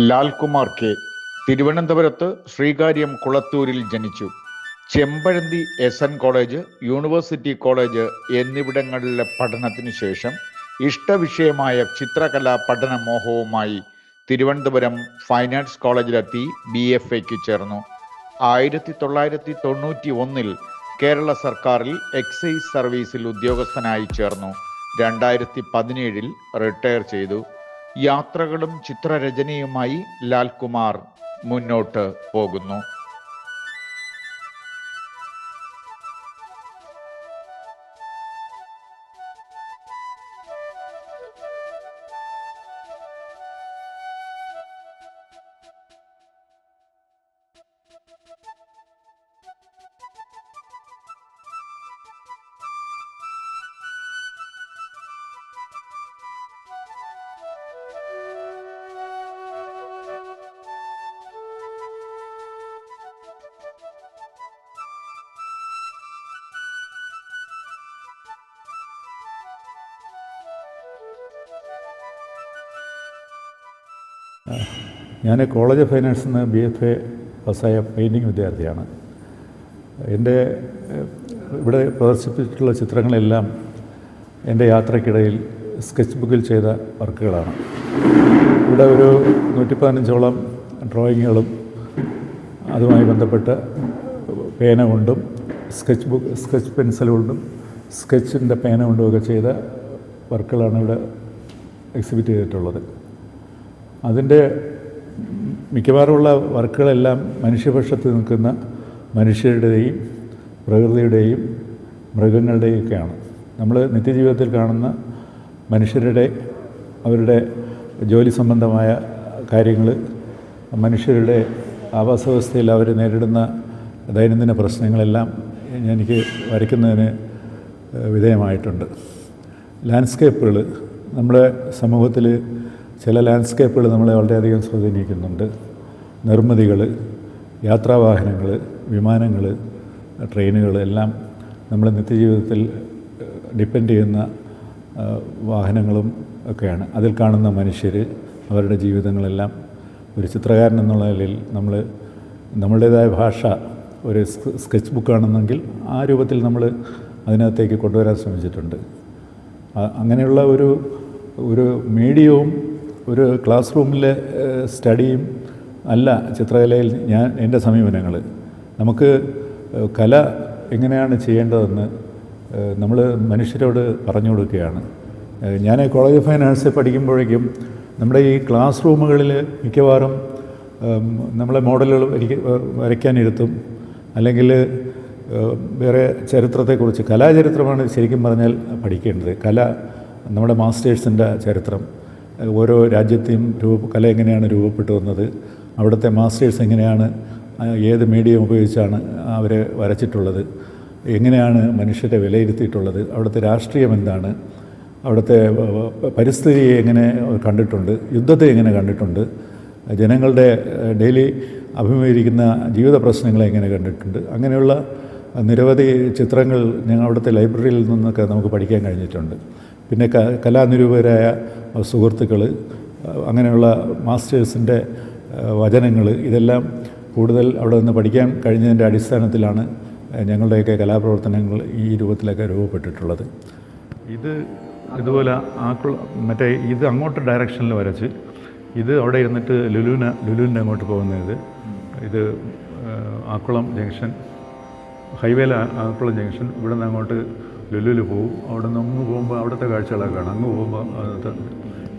Lalkumar K. തിരുവനന്തപുരത്ത് ശ്രീകാര്യം കുളത്തൂരിൽ ജനിച്ചു. Chempazhanthi SN college, university college എന്നിവിടങ്ങളിലെ പഠനത്തിനു ശേഷം ഇഷ്ടവിഷയമായ ചിത്രകലാ പഠനമോഹവുമായി തിരുവനന്തപുരം ഫൈൻ ആർട്സ് കോളേജിലെത്തി BFAക്ക് ചേർന്നു. 1991 കേരള സർക്കാരിൽ എക്സൈസ് സർവീസിൽ ഉദ്യോഗസ്ഥനായി ചേർന്നു. 2017 റിട്ടയർ ചെയ്തു. യാത്രകളും ചിത്രരചനയുമായി ലാൽകുമാർ മുന്നോട്ട് പോകുന്നു. ഞാൻ കോളേജ് ഓഫ് ഫൈൻ ആർട്സിൽ നിന്ന് BFA പാസ്സായ പെയിൻറ്റിങ് വിദ്യാർത്ഥിയാണ്. എൻ്റെ ഇവിടെ പ്രദർശിപ്പിച്ചിട്ടുള്ള ചിത്രങ്ങളെല്ലാം എൻ്റെ യാത്രക്കിടയിൽ സ്കെച്ച് ബുക്കിൽ ചെയ്ത വർക്കുകളാണ്. ഇവിടെ ഒരു 115ഓളം ഡ്രോയിങ്ങുകളും അതുമായി ബന്ധപ്പെട്ട് പേന കൊണ്ടും സ്കെച്ച് പെൻസിൽ കൊണ്ടും സ്കെച്ചിൻ്റെ പേന കൊണ്ടുമൊക്കെ ചെയ്ത വർക്കുകളാണ് ഇവിടെ എക്സിബിറ്റ് ചെയ്തിട്ടുള്ളത്. അതിൻ്റെ മിക്കവാറുമുള്ള വർക്കുകളെല്ലാം മനുഷ്യപക്ഷത്ത് നിൽക്കുന്ന മനുഷ്യരുടെയും പ്രകൃതിയുടെയും മൃഗങ്ങളുടെയും ഒക്കെയാണ്. നമ്മൾ നിത്യജീവിതത്തിൽ കാണുന്ന മനുഷ്യരുടെ അവരുടെ ജോലി സംബന്ധമായ കാര്യങ്ങൾ, മനുഷ്യരുടെ ആവാസ വ്യവസ്ഥയിൽ അവർ നേരിടുന്ന ദൈനംദിന പ്രശ്നങ്ങളെല്ലാം എനിക്ക് വരയ്ക്കുന്നതിന് വിധേയമായിട്ടുണ്ട്. ലാൻഡ്സ്കേപ്പുകൾ, നമ്മുടെ സമൂഹത്തിൽ ചില ലാൻഡ്സ്കേപ്പുകൾ നമ്മളെ വളരെയധികം സ്വാധീനിക്കുന്നുണ്ട്. നിർമ്മിതികൾ, യാത്രാവാഹനങ്ങൾ, വിമാനങ്ങൾ, ട്രെയിനുകൾ എല്ലാം നമ്മൾ നിത്യജീവിതത്തിൽ ഡിപ്പെൻഡ് ചെയ്യുന്ന വാഹനങ്ങളും ഒക്കെയാണ്. അതിൽ കാണുന്ന മനുഷ്യർ, അവരുടെ ജീവിതങ്ങളെല്ലാം ഒരു ചിത്രകാരൻ എന്നുള്ള നിലയിൽ നമ്മളുടേതായ ഭാഷ ഒരു സ്കെച്ച് ബുക്കാണെന്നെങ്കിൽ ആ രൂപത്തിൽ നമ്മൾ അതിനകത്തേക്ക് കൊണ്ടുവരാൻ ശ്രമിച്ചിട്ടുണ്ട്. അങ്ങനെയുള്ള ഒരു മീഡിയവും ഒരു ക്ലാസ് റൂമിലെ സ്റ്റഡിയും അല്ല ചിത്രകലയിൽ എൻ്റെ സമീപനങ്ങൾ. നമുക്ക് കല എങ്ങനെയാണ് ചെയ്യേണ്ടതെന്ന് നമ്മൾ മനുഷ്യരോട് പറഞ്ഞു കൊടുക്കുകയാണ്. ഞാൻ കോളേജ് ഓഫ് ഫൈൻ ആർട്സ് പഠിക്കുമ്പോഴേക്കും നമ്മുടെ ഈ ക്ലാസ് റൂമുകളിൽ മിക്കവാറും നമ്മളെ മോഡലുകൾ വരയ്ക്കാനിരുത്തും, അല്ലെങ്കിൽ വേറെ ചരിത്രത്തെക്കുറിച്ച്, കലാചരിത്രമാണ് ശരിക്കും പറഞ്ഞാൽ പഠിക്കേണ്ടത്. നമ്മുടെ മാസ്റ്റേഴ്സിൻ്റെ ചരിത്രം, ഓരോ രാജ്യത്തെയും കല എങ്ങനെയാണ് രൂപപ്പെട്ടു വന്നത്, അവിടുത്തെ മാസ്റ്റേഴ്സ് എങ്ങനെയാണ്, ഏത് മീഡിയം ഉപയോഗിച്ചാണ് അവരെ വരച്ചിട്ടുള്ളത്, എങ്ങനെയാണ് മനുഷ്യരെ വിലയിരുത്തിയിട്ടുള്ളത്, അവിടുത്തെ രാഷ്ട്രീയം എന്താണ്, അവിടുത്തെ പരിസ്ഥിതിയെ എങ്ങനെ കണ്ടിട്ടുണ്ട്, യുദ്ധത്തെ എങ്ങനെ കണ്ടിട്ടുണ്ട്, ജനങ്ങളുടെ ഡെയിലി അഭിമുഖീകരിക്കുന്ന ജീവിത പ്രശ്നങ്ങളെ എങ്ങനെ കണ്ടിട്ടുണ്ട്. അങ്ങനെയുള്ള നിരവധി ചിത്രങ്ങൾ അവിടുത്തെ ലൈബ്രറിയിൽ നിന്നൊക്കെ നമുക്ക് പഠിക്കാൻ കഴിഞ്ഞിട്ടുണ്ട്. പിന്നെ കലാനിരൂപകരായ സുഹൃത്തുക്കൾ, അങ്ങനെയുള്ള മാസ്റ്റേഴ്സിൻ്റെ വചനങ്ങൾ, ഇതെല്ലാം കൂടുതൽ അവിടെ നിന്ന് പഠിക്കാൻ കഴിഞ്ഞതിൻ്റെ അടിസ്ഥാനത്തിലാണ് ഞങ്ങളുടെയൊക്കെ കലാപ്രവർത്തനങ്ങൾ ഈ രൂപത്തിലൊക്കെ രൂപപ്പെട്ടിട്ടുള്ളത്. ഇതുപോലെ ഇത് അങ്ങോട്ട് ഡയറക്ഷനിൽ വരച്ച് ഇത് അവിടെ ഇരുന്നിട്ട് ലുലുവിൻ്റെ അങ്ങോട്ട് പോകുന്നത്, ഇത് ആക്കുളം ജംഗ്ഷൻ, ഹൈവേയിൽ ആക്കുളം ജംഗ്ഷൻ, ഇവിടെ നിന്ന് അങ്ങോട്ട് ലുലുവിൽ പോവും. അവിടെ നിന്ന് അങ്ങ് പോകുമ്പോൾ അവിടുത്തെ കാഴ്ചകളൊക്കെ കാണാം. അങ്ങ് പോകുമ്പോൾ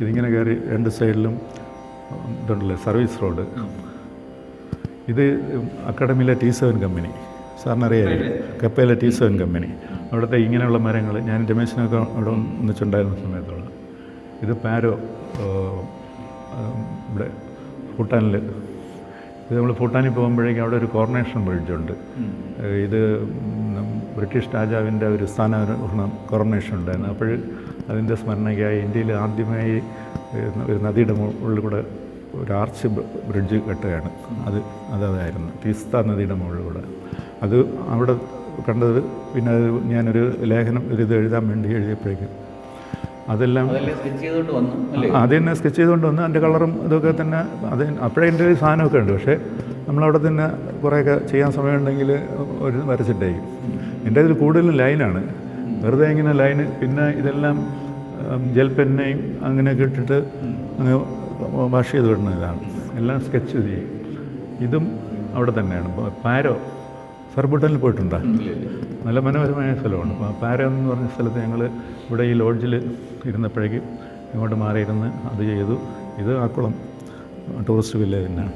ഇതിങ്ങനെ കയറി രണ്ട് സൈഡിലും ഇതുണ്ടല്ലേ സർവീസ് റോഡ്. ഇത് അക്കാഡമിയിലെ T7 കമ്പനി, സാറിനറിയാം, കപ്പയിലെ T7 കമ്പനി. അവിടുത്തെ ഇങ്ങനെയുള്ള മരങ്ങൾ ഞാൻ രമേശനൊക്കെ അവിടെ ഒന്നിച്ചുണ്ടായിരുന്ന സമയത്തുള്ള. ഇത് പാരോ, ഇവിടെ ഭൂട്ടാനിൽ. ഇത് നമ്മൾ ഭൂട്ടാനിൽ പോകുമ്പോഴേക്കും അവിടെ ഒരു കോറോണേഷൻ ബ്രിഡ്ജുണ്ട്. ഇത് ബ്രിട്ടീഷ് രാജാവിൻ്റെ ഒരു സ്ഥാനാരോഹണ കോറോണേഷൻ ഉണ്ടായിരുന്നു. അപ്പോൾ അതിൻ്റെ സ്മരണയ്ക്കായി ഇന്ത്യയിൽ ആദ്യമായി ഒരു നദിയുടെ മുകളിൽ കൂടെ ഒരു ആർച്ച് ബ്രിഡ്ജ് കെട്ടുകയാണ്. അതായിരുന്നു തീസ്ത നദിയുടെ മുകളിൽ കൂടെ. അത് അവിടെ കണ്ടത്. പിന്നെ അത് ഞാനൊരു ലേഖനം ഇത് എഴുതാൻ വേണ്ടി എഴുതിയപ്പോഴേക്കും അതെല്ലാം സ്കെച്ച് ചെയ്തുകൊണ്ട് വന്നു. അത് തന്നെ സ്കെച്ച് ചെയ്തുകൊണ്ട് വന്ന് അതിൻ്റെ കളറും ഇതൊക്കെ തന്നെ അത് അപ്പോഴേ എൻ്റെ ഒരു സാധനമൊക്കെ ഉണ്ട്. പക്ഷേ നമ്മളവിടെ തന്നെ കുറേയൊക്കെ ചെയ്യാൻ സമയമുണ്ടെങ്കിൽ ഒരു വരച്ചിട്ടേക്കും. എൻ്റെ ഇതിൽ കൂടുതലും ലൈനാണ്, വെറുതെ ഇങ്ങനെ ലൈന്. പിന്നെ ഇതെല്ലാം ജെൽ പെന്നയും അങ്ങനെയൊക്കെ ഇട്ടിട്ട് അങ്ങ് വാഷ് ചെയ്ത് വിടുന്ന ഇതാണ്. എല്ലാം സ്കെച്ച് ചെയ്യും. ഇതും അവിടെ തന്നെയാണ്. പാരോ സർബുട്ടനിൽ പോയിട്ടുണ്ടോ? നല്ല മനോഹരമായ സ്ഥലമാണ്. പാരോ എന്ന് പറഞ്ഞ സ്ഥലത്ത് ഞങ്ങൾ ഇവിടെ ഈ ലോഡ്ജിൽ ഇരുന്നപ്പോഴേക്കും ഇങ്ങോട്ട് മാറിയിരുന്ന് അത് ചെയ്തു. ഇത് ആക്കുളം ടൂറിസ്റ്റ് വില്ലേജ് തന്നെയാണ്.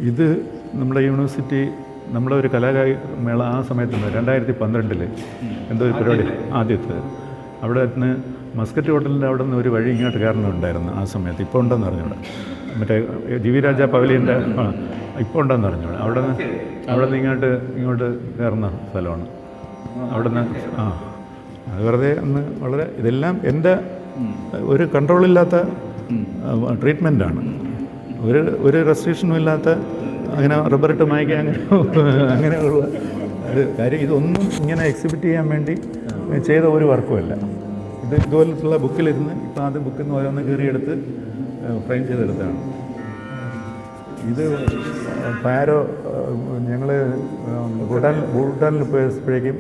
ഇത് നമ്മുടെ യൂണിവേഴ്സിറ്റി നമ്മുടെ ഒരു കലാമേള ആ സമയത്തുണ്ട് 2012 എന്തോ ഒരു പരിപാടി ആദ്യത്തെ. അവിടെ നിന്ന് മസ്കറ്റ് ഹോട്ടലിൻ്റെ അവിടെ നിന്ന് ഒരു വഴി ഇങ്ങോട്ട് കയറണമുണ്ടായിരുന്നു ആ സമയത്ത്. ഇപ്പോൾ ഉണ്ടെന്ന് അറിഞ്ഞൂടെ, മറ്റേ ജി വി രാജ പവലിയൻ്റെ ഇപ്പോൾ ഉണ്ടെന്ന് അറിഞ്ഞൂടെ. അവിടെ നിന്ന് ഇങ്ങോട്ട് കയറുന്ന സ്ഥലമാണ്. അവിടെ നിന്ന് അത് വെറുതെ ഒന്ന് വളരെ ഇതെല്ലാം എൻ്റെ ഒരു കൺട്രോളില്ലാത്ത ട്രീറ്റ്മെൻറ്റാണ്. ഒരു റെസ്ട്രിക്ഷനും ഇല്ലാത്ത അങ്ങനെ റബ്ബറിട്ട് മായ്ക്കാൻ അങ്ങനെയുള്ള ഒരു കാര്യം. ഇതൊന്നും ഇങ്ങനെ എക്സിബിറ്റ് ചെയ്യാൻ വേണ്ടി ചെയ്ത ഒരു വർക്കുമല്ല. ഇത് ഇതുപോലത്തുള്ള ബുക്കിലിരുന്ന് ഇപ്പോൾ ആദ്യം ബുക്കിൽ നിന്ന് ഓരോന്ന് കയറിയെടുത്ത് ഫ്രെയിം ചെയ്തെടുത്താണ്. ഇത് പാരോ ഞങ്ങൾ ഭൂട്ടാനിൽ പോയപ്പോഴേക്കും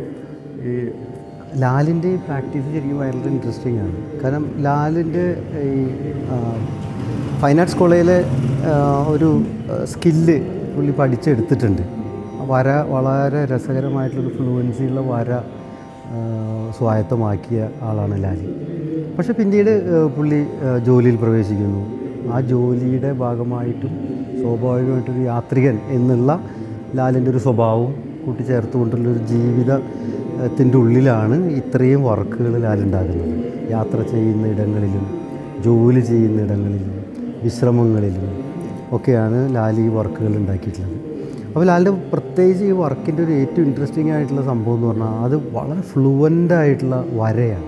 ഈ ലാലിൻ്റെ ഈ പ്രാക്ടീസ് ശരിക്കും വളരെ ഇൻട്രസ്റ്റിംഗ് ആണ്. കാരണം ലാലിൻ്റെ ഈ ഫൈൻ ആർട്സ് കോളേജിലെ ഒരു സ്കില്ല് പുള്ളി പഠിച്ചെടുത്തിട്ടുണ്ട്. വര വളരെ രസകരമായിട്ടുള്ളൊരു ഫ്ലുവൻസിയുള്ള വര സ്വായത്തമാക്കിയ ആളാണ് ലാലി. പക്ഷെ പിന്നീട് പുള്ളി ജോലിയിൽ പ്രവേശിക്കുന്നു. ആ ജോലിയുടെ ഭാഗമായിട്ടും സ്വാഭാവികമായിട്ടൊരു യാത്രികൻ എന്നുള്ള ലാലിൻ്റെ ഒരു സ്വഭാവവും കൂട്ടിച്ചേർത്തുകൊണ്ടുള്ളൊരു ജീവിതത്തിൻ്റെ ഉള്ളിലാണ് ഇത്രയും വർക്കുകൾ ലാലുണ്ടാകുന്നത്. യാത്ര ചെയ്യുന്ന ഇടങ്ങളിലും ജോലി ചെയ്യുന്ന ഇടങ്ങളിലും വിശ്രമങ്ങളിലും ഒക്കെയാണ് ലാൽ ഈ വർക്കുകൾ ഉണ്ടാക്കിയിട്ടുള്ളത്. അപ്പോൾ ലാലിൻ്റെ പ്രത്യേകിച്ച് ഈ വർക്കിൻ്റെ ഒരു ഏറ്റവും ഇൻട്രസ്റ്റിംഗ് ആയിട്ടുള്ള സംഭവം എന്ന് പറഞ്ഞാൽ അത് വളരെ ഫ്ലുവൻ്റായിട്ടുള്ള വരയാണ്.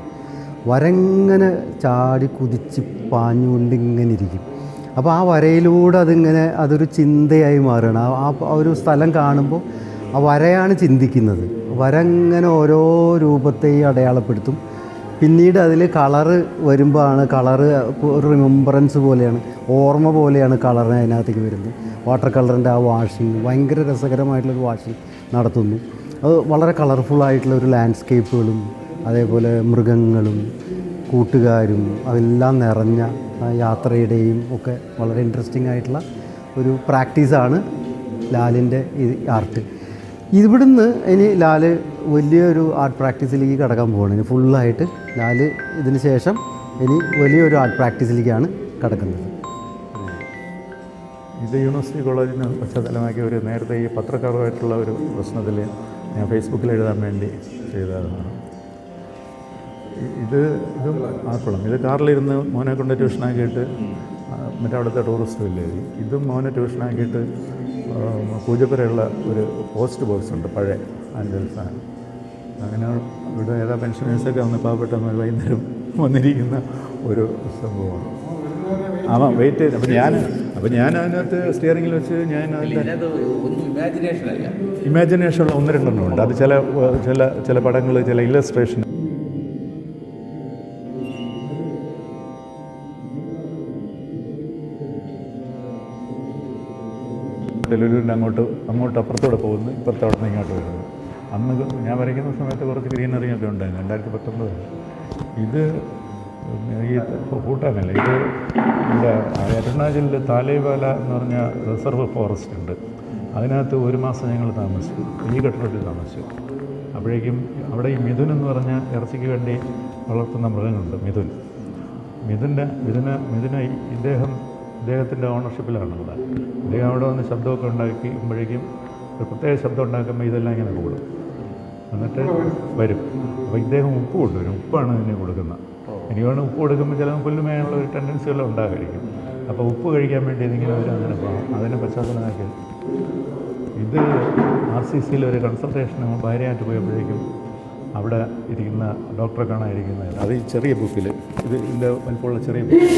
വരങ്ങനെ ചാടി കുതിച്ച് പാഞ്ഞുകൊണ്ട് ഇങ്ങനെ ഇരിക്കും. അപ്പോൾ ആ വരയിലൂടെ അതൊരു ചിന്തയായി മാറുകയാണ്. ആ ഒരു സ്ഥലം കാണുമ്പോൾ ആ വരയാണ് ചിന്തിക്കുന്നത്. വര ഇങ്ങനെ ഓരോ രൂപത്തെയും അടയാളപ്പെടുത്തും. പിന്നീട് അതിൽ കളറ് വരുമ്പോഴാണ് കളറ് ഒരു റിമെമ്പറൻസ് പോലെയാണ്, ഓർമ്മ പോലെയാണ് കളറിന് അതിനകത്തേക്ക് വരുന്നത്. വാട്ടർ കളറിൻ്റെ ആ വാഷിങ് ഭയങ്കര രസകരമായിട്ടുള്ളൊരു വാഷിങ് നടത്തുന്നു. അത് വളരെ കളർഫുള്ളായിട്ടുള്ള ഒരു ലാൻഡ്സ്കേപ്പുകളും അതേപോലെ മൃഗങ്ങളും കൂട്ടുകാരും അതെല്ലാം നിറഞ്ഞ യാത്രയുടെയും ഒക്കെ വളരെ ഇൻട്രസ്റ്റിംഗ് ആയിട്ടുള്ള ഒരു പ്രാക്ടീസാണ് ലാലിൻ്റെ ഈ ആർട്ട്. ഇവിടുന്ന് ഇനി ലാൽ വലിയൊരു ആർട്ട് പ്രാക്ടീസിലേക്ക് കടക്കാൻ പോവുകയാണ്. ഇനി ഫുള്ളായിട്ട് ലാൽ ഇതിന് ശേഷം ഇനി വലിയൊരു ആർട്ട് പ്രാക്ടീസിലേക്കാണ് കടക്കുന്നത്. ഇത് യൂണിവേഴ്സിറ്റി കോളേജിന് പശ്ചാത്തലമാക്കിയ ഒരു നേരത്തെ ഈ പത്രക്കാരുമായിട്ടുള്ള ഒരു പ്രശ്നത്തിൽ ഞാൻ ഫേസ്ബുക്കിൽ എഴുതാൻ വേണ്ടി ചെയ്തതാണ്. ഇതും ആക്കുളം. ഇത് കാറിലിരുന്ന് മോനെ കൊണ്ട് ട്യൂഷനാക്കിയിട്ട് മറ്റേ അവിടുത്തെ ടൂറിസ്റ്റ് വില്ലേജ്. ഇതും മോനെ ട്യൂഷനാക്കിയിട്ട് പൂജപ്പുരയുള്ള ഒരു പോസ്റ്റ് ബോക്സ് ഉണ്ട് പഴയ ആനുവൽ സാധനം. അങ്ങനെ ഇവിടെ ഏതാ പെൻഷനേഴ്സൊക്കെ വന്ന് പാവപ്പെട്ടവന്മാർ വൈകുന്നേരം വന്നിരിക്കുന്ന ഒരു സംഭവമാണ്. ആവാം വെയിറ്റ് ചെയ്ത്. അപ്പം ഞാൻ അതിനകത്ത് സ്റ്റിയറിങ്ങിൽ വെച്ച് ഞാൻ അതിൻ്റെ ഇമാജിനേഷനുള്ള 1-2 ഉണ്ട്. അത് ചില പടങ്ങൾ, ചില ഇല്ലസ്ട്രേഷൻ. ലുലുവിൻ്റെ അങ്ങോട്ട് അപ്പുറത്തൂടെ പോകുന്നു, ഇപ്പുറത്തെ അവിടെ നിന്ന് ഇങ്ങോട്ട് വരുന്നു. അന്ന് ഞാൻ വരയ്ക്കുന്ന സമയത്ത് കുറച്ച് ഗ്രീനറിയൊക്കെ ഉണ്ടായിരുന്നു. 2019. ഇത് ഈ ഭൂട്ടാനല്ല, ഇത് ഇവിടെ അരുണാചലിൽ താലേവാല എന്ന് പറഞ്ഞ റിസർവ് ഫോറസ്റ്റ് ഉണ്ട്. അതിനകത്ത് 1 മാസം ഞങ്ങൾ താമസിച്ചു. ഈ കെട്ടിടത്തിൽ താമസിച്ചു. അപ്പോഴേക്കും അവിടെ ഈ മിഥുൻ എന്ന് പറഞ്ഞ ഇറച്ചിക്ക് വേണ്ടി വളർത്തുന്ന മൃഗങ്ങളുണ്ട്. മിഥുന ഇദ്ദേഹത്തിൻ്റെ ഓണർഷിപ്പിലാണ് ഇവിടെ. ഇദ്ദേഹം അവിടെ വന്ന് ശബ്ദമൊക്കെ ഉണ്ടാക്കുമ്പോഴേക്കും ഒരു പ്രത്യേക ശബ്ദം ഉണ്ടാക്കുമ്പോൾ ഇതെല്ലാം ഇങ്ങനെ കൂടും. എന്നിട്ട് വരും. അപ്പോൾ ഇദ്ദേഹം ഉപ്പ് കൊണ്ടുവരും. ഉപ്പാണ് ഇതിനെ കൊടുക്കുന്നത്. എനിക്ക് വേണം ഉപ്പ് കൊടുക്കുമ്പോൾ ചിലപ്പോൾ പുല്ലുമേയുള്ള ഒരു ടെൻഡൻസിയെല്ലാം ഉണ്ടാകുമായിരിക്കും. അപ്പോൾ ഉപ്പ് കഴിക്കാൻ വേണ്ടി ഇതിങ്ങനെ വരും. അങ്ങനെ പോകും. അതിനെ പശ്ചാത്തലമാക്കി ഇത് RCCയിൽ ഒരു കൺസൾട്ടേഷന് ഭാര്യയായിട്ട് പോയപ്പോഴേക്കും അവിടെ ഇരിക്കുന്ന ഡോക്ടറെ കാണാതിരിക്കുന്നത് അത് ഈ ചെറിയ ബുക്കിൽ ഇതിൻ്റെ വലിപ്പമുള്ള ചെറിയ ബുക്ക്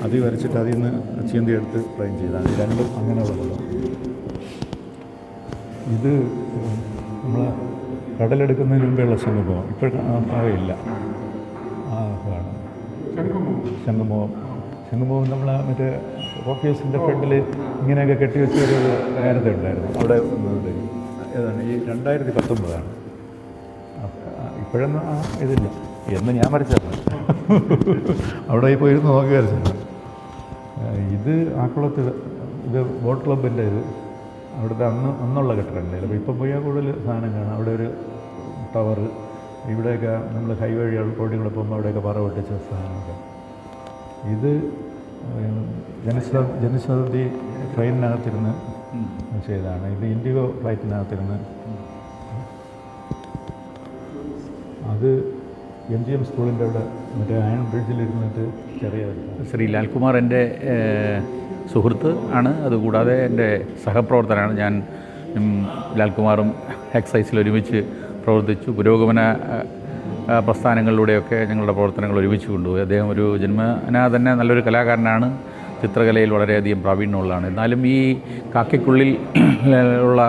അതിൽ വരച്ചിട്ട് അതിൽ നിന്ന് ചീന്തിയെടുത്ത് ഫ്രെയിം ചെയ്താണ്. രണ്ടും അങ്ങനെയുള്ളതല്ലോ. ഇത് നമ്മളെ കടലെടുക്കുന്നതിന് മുമ്പേയുള്ള ശംഖുമുഖം ഇപ്പോൾ ഭാഗമില്ല. ആ ഭാഗമാണ് ശംഖുമുഖം നമ്മൾ മറ്റേ ഓഫീസിൻ്റെ ഫ്രണ്ടിൽ ഇങ്ങനെയൊക്കെ കെട്ടിവെച്ച ഒരു നേരത്തെ ഉണ്ടായിരുന്നു. അവിടെ ഏതാണ് ഈ 2019 ഇപ്പോഴൊന്നും ഇതില്ല എന്ന് ഞാൻ വരച്ചത്. അവിടെ പോയിരുന്ന് നോക്കി വരച്ചത്. ഇത് ആക്കുളത്ത് ഇത് ബോട്ട് ക്ലബിൻ്റെ ഇത് അവിടുത്തെ അന്നുള്ള കെട്ടിടമുണ്ടായില്ല. അപ്പോൾ ഇപ്പം പോയാൽ കൂടുതൽ സാധനം കാണാം. അവിടെ ഒരു ടവർ, ഇവിടെയൊക്കെ നമ്മൾ ഹൈവേ റോഡിലൂടെ പോകുമ്പോൾ അവിടെയൊക്കെ പറ പൊട്ടിച്ച സാധനമൊക്കെ. ഇത് ജനശതാബ്ദി ട്രെയിനിനകത്തിരുന്ന് ചെയ്തതാണ്. ഇത് ഇൻഡിഗോ ഫ്ലൈറ്റിനകത്തിരുന്ന്. അത് MGM സ്കൂളിൻ്റെ അവിടെ മറ്റേ അയൺ ബ്രിഡ്ജിലിരുന്നിട്ട് ചെറിയ ശ്രീ ലാൽകുമാർ എൻ്റെ സുഹൃത്ത് ആണ്. അതുകൂടാതെ എൻ്റെ സഹപ്രവർത്തനാണ്. ഞാൻ ലാൽകുമാറും എക്സൈസിൽ ഒരുമിച്ച് പ്രവർത്തിച്ചു. പുരോഗമന പ്രസ്ഥാനങ്ങളിലൂടെയൊക്കെ ഞങ്ങളുടെ പ്രവർത്തനങ്ങൾ ഒരുമിച്ച് കൊണ്ടുപോയി. അദ്ദേഹം ഒരു ജന്മനാ തന്നെ നല്ലൊരു കലാകാരനാണ്. ചിത്രകലയിൽ വളരെയധികം പ്രാവീണ്യമുള്ളതാണ്. എന്നാലും ഈ കാക്കയ്ക്കുള്ളിൽ ഉള്ള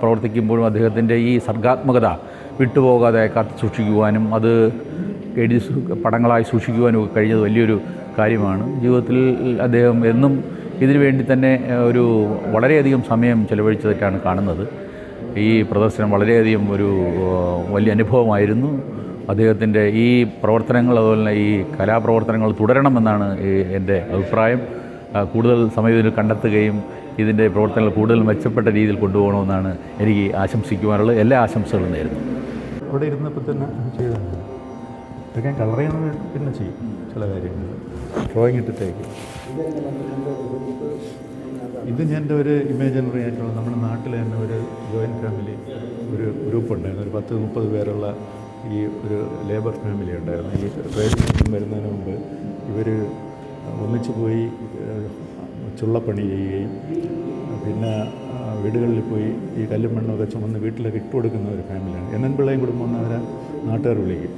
പ്രവർത്തിക്കുമ്പോഴും അദ്ദേഹത്തിൻ്റെ ഈ സർഗാത്മകത വിട്ടുപോകാതെ കാത്തു സൂക്ഷിക്കുവാനും അത് എഴുതി പടങ്ങളായി സൂക്ഷിക്കുവാനും കഴിഞ്ഞത് വലിയൊരു കാര്യമാണ്. ജീവിതത്തിൽ അദ്ദേഹം എന്നും ഇതിനു വേണ്ടി തന്നെ ഒരു വളരെയധികം സമയം ചെലവഴിച്ചതായിട്ടാണ് കാണുന്നത്. ഈ പ്രദർശനം വളരെയധികം ഒരു വലിയ അനുഭവമായിരുന്നു. അദ്ദേഹത്തിൻ്റെ ഈ പ്രവർത്തനങ്ങൾ, അതുപോലെ തന്നെ ഈ കലാപ്രവർത്തനങ്ങൾ തുടരണമെന്നാണ് എൻ്റെ അഭിപ്രായം. കൂടുതൽ സമയം ഇതിൽ കണ്ടെത്തുകയും ഇതിൻ്റെ പ്രവർത്തനങ്ങൾ കൂടുതൽ മെച്ചപ്പെട്ട രീതിയിൽ കൊണ്ടുപോകണമെന്നാണ് എനിക്ക് ആശംസിക്കുവാനുള്ളത്. എല്ലാ ആശംസകളും നേരുന്നു. അവിടെ ഇരുന്നപ്പോൾ തന്നെ ചെയ്താണ്. ഇതൊക്കെ കളർ ചെയ്യണമെന്ന് പിന്നെ ചെയ്യും ചില കാര്യങ്ങൾ, ഡ്രോയിങ് ഇട്ടിട്ടേക്ക്. ഇത് ഞാൻ എൻ്റെ ഒരു ഇമാജിനറി ആയിട്ടുള്ള നമ്മുടെ നാട്ടിൽ തന്നെ ഒരു ജോയിൻറ്റ് ഫാമിലി ഒരു ഗ്രൂപ്പ് ഉണ്ടായിരുന്നു. ഒരു 10-30 പേരുള്ള ഈ ഒരു ലേബർ ഫാമിലി ഉണ്ടായിരുന്നു. ഈ ട്രേഡ് വരുന്നതിന് മുമ്പ് ഇവർ ഒന്നിച്ചു പോയി ചുള്ളപ്പണി ചെയ്യുകയും പിന്നെ വീടുകളിൽ പോയി ഈ കല്ലും മണ്ണൊക്കെ ചുമന്ന് വീട്ടിലൊക്കെ ഇട്ട് കൊടുക്കുന്ന ഒരു ഫാമിലിയാണ്. NN പിള്ളയും കുടുംബം എന്ന് അവരെ നാട്ടുകാർ വിളിക്കും.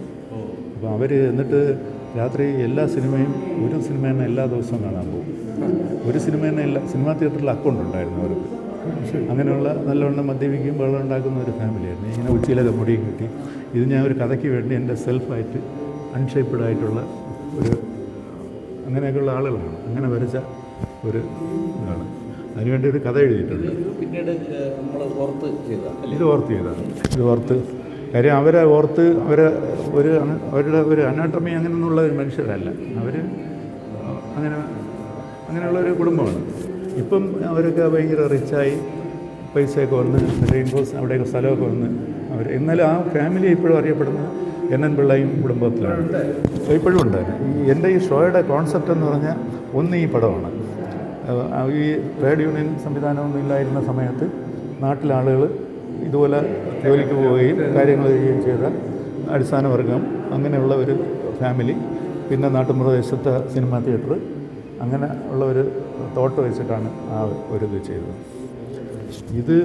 അപ്പോൾ അവർ എന്നിട്ട് രാത്രി എല്ലാ സിനിമയും ഒരു സിനിമ തന്നെ എല്ലാ ദിവസവും കാണാൻ പോകും. ഒരു സിനിമ തന്നെ സിനിമാ തിയേറ്ററിൽ അക്കൗണ്ട് ഉണ്ടായിരുന്നു അവർക്ക്. അങ്ങനെയുള്ള നല്ലവണ്ണം മദ്യപിക്കുകയും വെള്ളം ഉണ്ടാക്കുന്ന ഒരു ഫാമിലിയായിരുന്നു. ഇങ്ങനെ ഉച്ചയിലൊക്കെ മുടിയും കിട്ടി. ഇത് ഞാൻ ഒരു കഥയ്ക്ക് വേണ്ടി എൻ്റെ സെൽഫായിട്ട് അൺഷേപ്പ്ഡായിട്ടുള്ള ഒരു അങ്ങനെയൊക്കെയുള്ള ആളുകളാണ്. അങ്ങനെ വരച്ച ഒരു ഇതാണ്. അതിനുവേണ്ടി ഒരു കഥ എഴുതിയിട്ടുണ്ട്. പിന്നീട് നമ്മൾ ഇത് ഓർത്ത് കാര്യം അവരെ അവരുടെ ഒരു അനാട്ടമി അങ്ങനെയൊന്നുള്ള ഒരു മനുഷ്യരല്ല. അവർ അങ്ങനെയുള്ളൊരു കുടുംബമാണ്. ഇപ്പം അവരൊക്കെ ഭയങ്കര റിച്ചായി പൈസയൊക്കെ വന്ന് റെയിൻബോസ് അവിടെയൊക്കെ സ്ഥലമൊക്കെ വന്ന് എന്നാലും ആ ഫാമിലി ഇപ്പോഴും അറിയപ്പെടുന്നത് NN പിള്ളയും കുടുംബത്തിലാണ്. ഇപ്പോഴും ഉണ്ടായിരുന്നു. എൻ്റെ ഈ ഷോയുടെ കോൺസെപ്റ്റ് എന്ന് പറഞ്ഞാൽ ഒന്ന് ഈ പടമാണ്. ഈ ട്രേഡ് യൂണിയൻ സംവിധാനമൊന്നും ഇല്ലായിരുന്ന സമയത്ത് നാട്ടിലെ ആളുകൾ ഇതുപോലെ ജോലിക്ക് പോവുകയും കാര്യങ്ങൾ ചെയ്യുകയും ചെയ്ത അടിസ്ഥാന വർഗം, അങ്ങനെയുള്ള ഒരു ഫാമിലി, പിന്നെ നാട്ടുപ്രദേശത്തെ സിനിമാ തിയേറ്റർ, അങ്ങനെ ഉള്ള ഒരു തോട്ട് വെച്ചിട്ടാണ് ആ ഒരു ഇത് ചെയ്തത്. ഇത്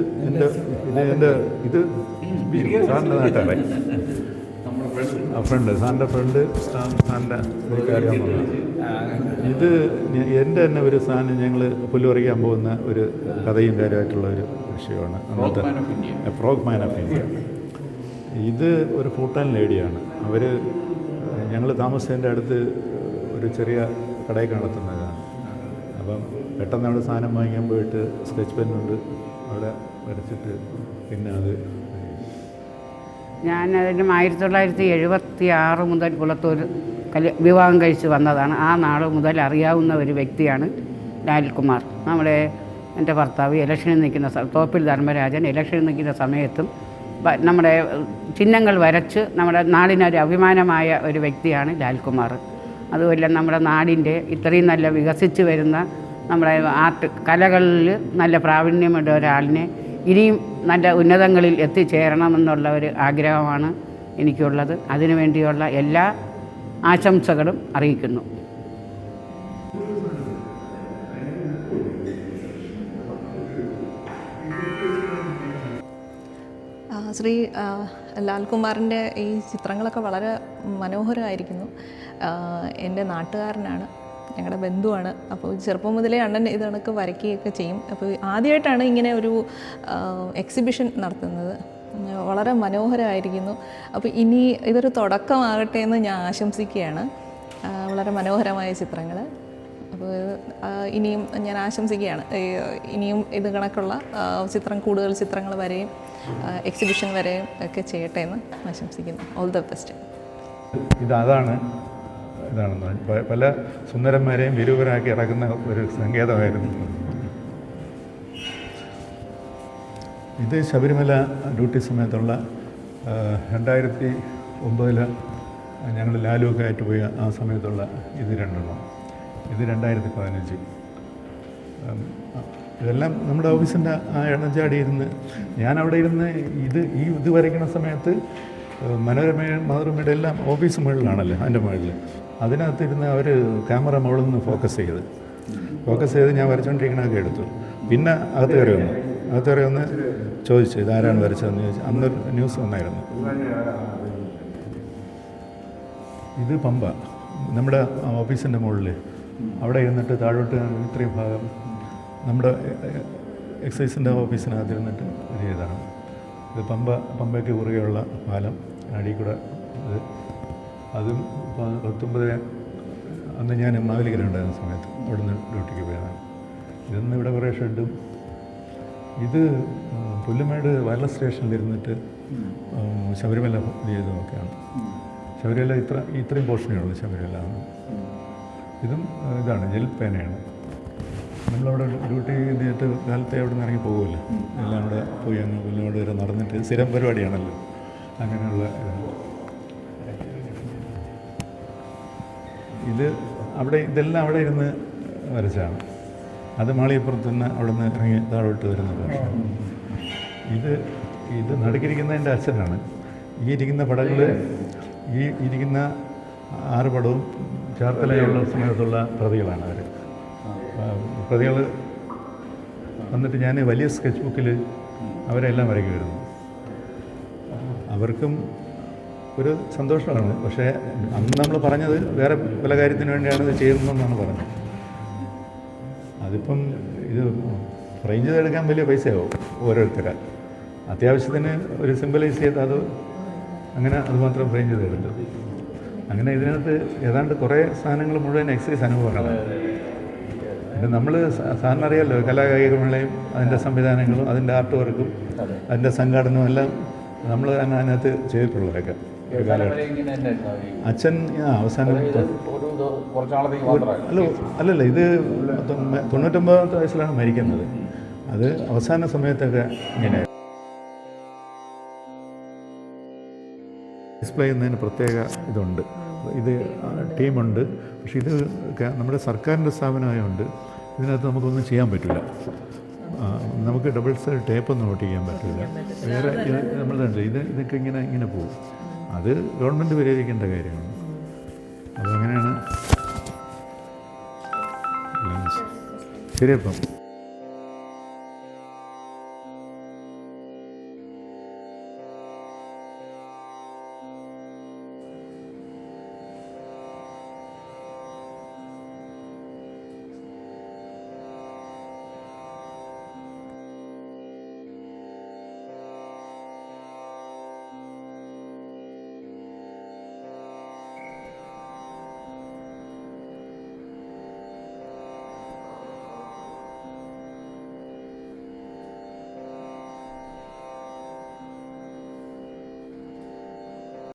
സാറിൻ്റെ നാട്ടുകാരെ സാറിൻ്റെ ഫ്രണ്ട് സാറിൻ്റെ അറിയാവുന്നതാണ്. ഇത് എൻ്റെ തന്നെ ഒരു സാധനം ഞങ്ങൾ പുല്ലുപറിക്കാൻ പോകുന്ന ഒരു കഥയും കാര്യമായിട്ടുള്ള ഒരു വിഷയമാണ്. അന്നത്തെ ഫ്രോഗ് മാൻ ഓഫ് ഇന്ത്യ. ഇത് ഒരു ഭൂട്ടാൻ ലേഡിയാണ്. അവർ ഞങ്ങൾ താമസിച്ചതിൻ്റെ അടുത്ത് ഒരു ചെറിയ കടയിൽ നടത്തുന്നതാണ്. അപ്പം പെട്ടെന്ന് അവിടെ സാധനം വാങ്ങിക്കാൻ പോയിട്ട് സ്കെച്ച് പെന്നുണ്ട് അവിടെ വരച്ചിട്ട് പിന്നെ അത് ഞാൻ അതിനും 1976 മുതൽ കുളത്തൂർ വിവാഹം കഴിച്ച് വന്നതാണ്. ആ നാൾ മുതൽ അറിയാവുന്ന ഒരു വ്യക്തിയാണ് ലാൽകുമാർ. എൻ്റെ ഭർത്താവ് ഇലക്ഷനിൽ നിൽക്കുന്ന തോപ്പിൽ ധർമ്മരാജൻ ഇലക്ഷനിൽ നിൽക്കുന്ന സമയത്തും നമ്മുടെ ചിഹ്നങ്ങൾ വരച്ച് നമ്മുടെ നാടിനൊരു അഭിമാനമായ ഒരു വ്യക്തിയാണ് ലാൽകുമാർ. അതുപോലെ നമ്മുടെ നാടിൻ്റെ ഇത്രയും നല്ല വികസിച്ച് വരുന്ന നമ്മുടെ ആർട്ട് കലകളിൽ നല്ല പ്രാവീണ്യമുള്ള ഒരാളിനെ ഇനിയും നല്ല ഉന്നതങ്ങളിൽ എത്തിച്ചേരണമെന്നുള്ള ഒരു ആഗ്രഹമാണ് എനിക്കുള്ളത്. അതിനുവേണ്ടിയുള്ള എല്ലാ ആശംസകളും അറിയിക്കുന്നു. ശ്രീ ലാൽകുമാറിൻ്റെ ഈ ചിത്രങ്ങളൊക്കെ വളരെ മനോഹരമായിരിക്കുന്നു. എൻ്റെ നാട്ടുകാരനാണ്, ഞങ്ങളുടെ ബന്ധുവാണ്. അപ്പോൾ ചെറുപ്പം മുതലേ അണ്ണൻ ഇത് കണക്ക് വരയ്ക്കുകയൊക്കെ ചെയ്യും. അപ്പോൾ ആദ്യമായിട്ടാണ് ഇങ്ങനെ ഒരു എക്സിബിഷൻ നടത്തുന്നത്. വളരെ മനോഹരമായിരിക്കുന്നു. അപ്പോൾ ഇനി ഇതൊരു തുടക്കമാകട്ടെ എന്ന് ഞാൻ ആശംസിക്കുകയാണ്. വളരെ മനോഹരമായ ചിത്രങ്ങൾ. അപ്പോൾ ഇനിയും ഞാൻ ആശംസിക്കുകയാണ്, ഇനിയും ഇത് കണക്കുള്ള കൂടുതൽ ചിത്രങ്ങൾ വരെയും എക്സിബിഷൻ വരെയും ഒക്കെ ചെയ്യട്ടെ എന്ന് ആശംസിക്കുന്നു. All the best. ഇതാണ് പല സുന്ദരന്മാരെയും വിരൂപരാക്കി ഇറക്കുന്ന ഒരു സങ്കേതമായിരുന്നു. ഇത് ശബരിമല ഡ്യൂട്ടി സമയത്തുള്ള 2009 ഞങ്ങൾ ലാലുവൊക്കെ ആയിട്ട് പോയ ആ സമയത്തുള്ള ഇത് രണ്ടെണ്ണം. ഇത് 2015. ഇതെല്ലാം നമ്മുടെ ഓഫീസിൻ്റെ ആ ഇടഞ്ചാടി ഇരുന്ന് ഞാനവിടെ ഇരുന്ന് ഇത് വരയ്ക്കുന്ന സമയത്ത് മനോരമയുടെ എല്ലാം ഓഫീസ് മുകളിലാണല്ലോ, അതിൻ്റെ മുകളിൽ. അതിനകത്തിരുന്ന് അവർ ക്യാമറ മുകളിൽ നിന്ന് ഫോക്കസ് ചെയ്ത് ഞാൻ വരച്ചുകൊണ്ടിരിക്കണതൊക്കെ എടുത്തു. പിന്നെ അകത്ത് കയറി വന്ന് ചോദിച്ചു ഇതാരാണ് വരച്ചതെന്ന് ചോദിച്ചു. അന്നൊരു ന്യൂസ് വന്നായിരുന്നു. ഇത് പമ്പ, നമ്മുടെ ഓഫീസിൻ്റെ മുകളിൽ അവിടെ ഇരുന്നിട്ട് താഴോട്ട് ഇത്രയും ഭാഗം നമ്മുടെ എക്സൈസിൻ്റെ ഓഫീസിനകത്ത് ഇരുന്നിട്ട് ഇത് ചെയ്തതാണ്. ഇത് പമ്പയ്ക്ക് കുറുകെയുള്ള പാലം, അടിയിൽ കൂടെ ഇത്. അതും 19 അന്ന് ഞാൻ മാവേലിക്കര സമയത്ത് അവിടുന്ന് ഡ്യൂട്ടിക്ക് പോയതാണ്. ഇതൊന്ന് ഇവിടെ കുറേ ഷെഡും. ഇത് പുല്ലുമേട് വയർലെസ് സ്റ്റേഷനിലിരുന്നിട്ട് ശബരിമല ചെയ്തതൊക്കെയാണ്. ശബരിമല ഇത്രയും പോർഷനേ ഉള്ളൂ ശബരിമല. ഇതും ഇതാണ് ജെൽ പേനയാണ്. നമ്മളവിടെ ഡ്യൂട്ടി ചെയ്തിട്ട് കാലത്തെ അവിടെ നിന്ന് ഇറങ്ങി പോകുമല്ലോ, എല്ലാം കൂടെ പോയി അങ്ങ് പുല്ലുമേട് വരെ നടന്നിട്ട് സ്ഥിരം പരിപാടിയാണല്ലോ. അങ്ങനെയുള്ള ഇതെല്ലാം അവിടെ ഇരുന്ന് വരച്ചാണ്. അത് മാളികപ്പുറത്ത് നിന്ന് അവിടെ നിന്ന് ഇറങ്ങി താഴോട്ട് വരുന്ന ഭാഷ. ഇത് നടുക്കിരിക്കുന്നതിൻ്റെ അച്ഛനാണ്. ഈ ഇരിക്കുന്ന പടങ്ങൾ, ഈ ഇരിക്കുന്ന 6 പടവും ചേർത്തലയുള്ള സമയത്തുള്ള പ്രതികളാണ് അവർ. പ്രതികൾ വന്നിട്ട് ഞാൻ വലിയ സ്കെച്ച് ബുക്കിൽ അവരെല്ലാം വരയ്ക്കുമായിരുന്നു. അവർക്കും ഒരു സന്തോഷമാണ്. പക്ഷേ അന്ന് നമ്മൾ പറഞ്ഞത് വേറെ പല കാര്യത്തിന് വേണ്ടിയാണ് ഇത് ചെയ്യുന്നതെന്നാണ് പറഞ്ഞത്. അതിപ്പം ഇത് ഫ്രെയിം ചെയ്തെടുക്കാൻ വലിയ പൈസയാവും ഓരോരുത്തര. അത്യാവശ്യത്തിന് ഒരു സിംബലൈസ് ചെയ്ത് അത് മാത്രം ഫ്രെയിം ചെയ്തെടുത്തു. അങ്ങനെ ഇതിനകത്ത് ഏതാണ്ട് കുറേ സാധനങ്ങൾ മുഴുവൻ എക്സൈസ് അനുഭവമാണ്. പിന്നെ നമ്മൾ സാറിന് അറിയാമല്ലോ, കലാകായികമേളയും അതിൻ്റെ സംവിധാനങ്ങളും അതിൻ്റെ ആർട്ട് വർക്കും അതിൻ്റെ സംഘാടനവും എല്ലാം നമ്മൾ അതിനകത്ത് ചെയ്തിട്ടുള്ളതൊക്കെ ഒരു കാലഘട്ടം. അച്ഛൻ അവസാനം അല്ലല്ല, ഇത് 99 വയസ്സിലാണ് മരിക്കുന്നത്. അത് അവസാന സമയത്തൊക്കെ ഇങ്ങനെ ഡിസ്പ്ലേ ചെയ്യുന്നതിന് പ്രത്യേക ഇതുണ്ട്. ഇത് ടീമുണ്ട്. പക്ഷേ ഇത് നമ്മുടെ സർക്കാരിൻ്റെ സ്ഥാപനമായതുകൊണ്ട് ഇതിനകത്ത് നമുക്കൊന്നും ചെയ്യാൻ പറ്റില്ല. നമുക്ക് ഡബിൾ സൈഡ് ടേപ്പൊന്നും ഒട്ടിക്കാൻ പറ്റില്ല. വേറെ നമ്മളുണ്ട് ഇതൊക്കെ ഇങ്ങനെ പോകും. അത് ഗവൺമെൻറ് പരിഹരിക്കേണ്ട കാര്യമാണ്. അതങ്ങനെയാണ്. ശരി അപ്പം.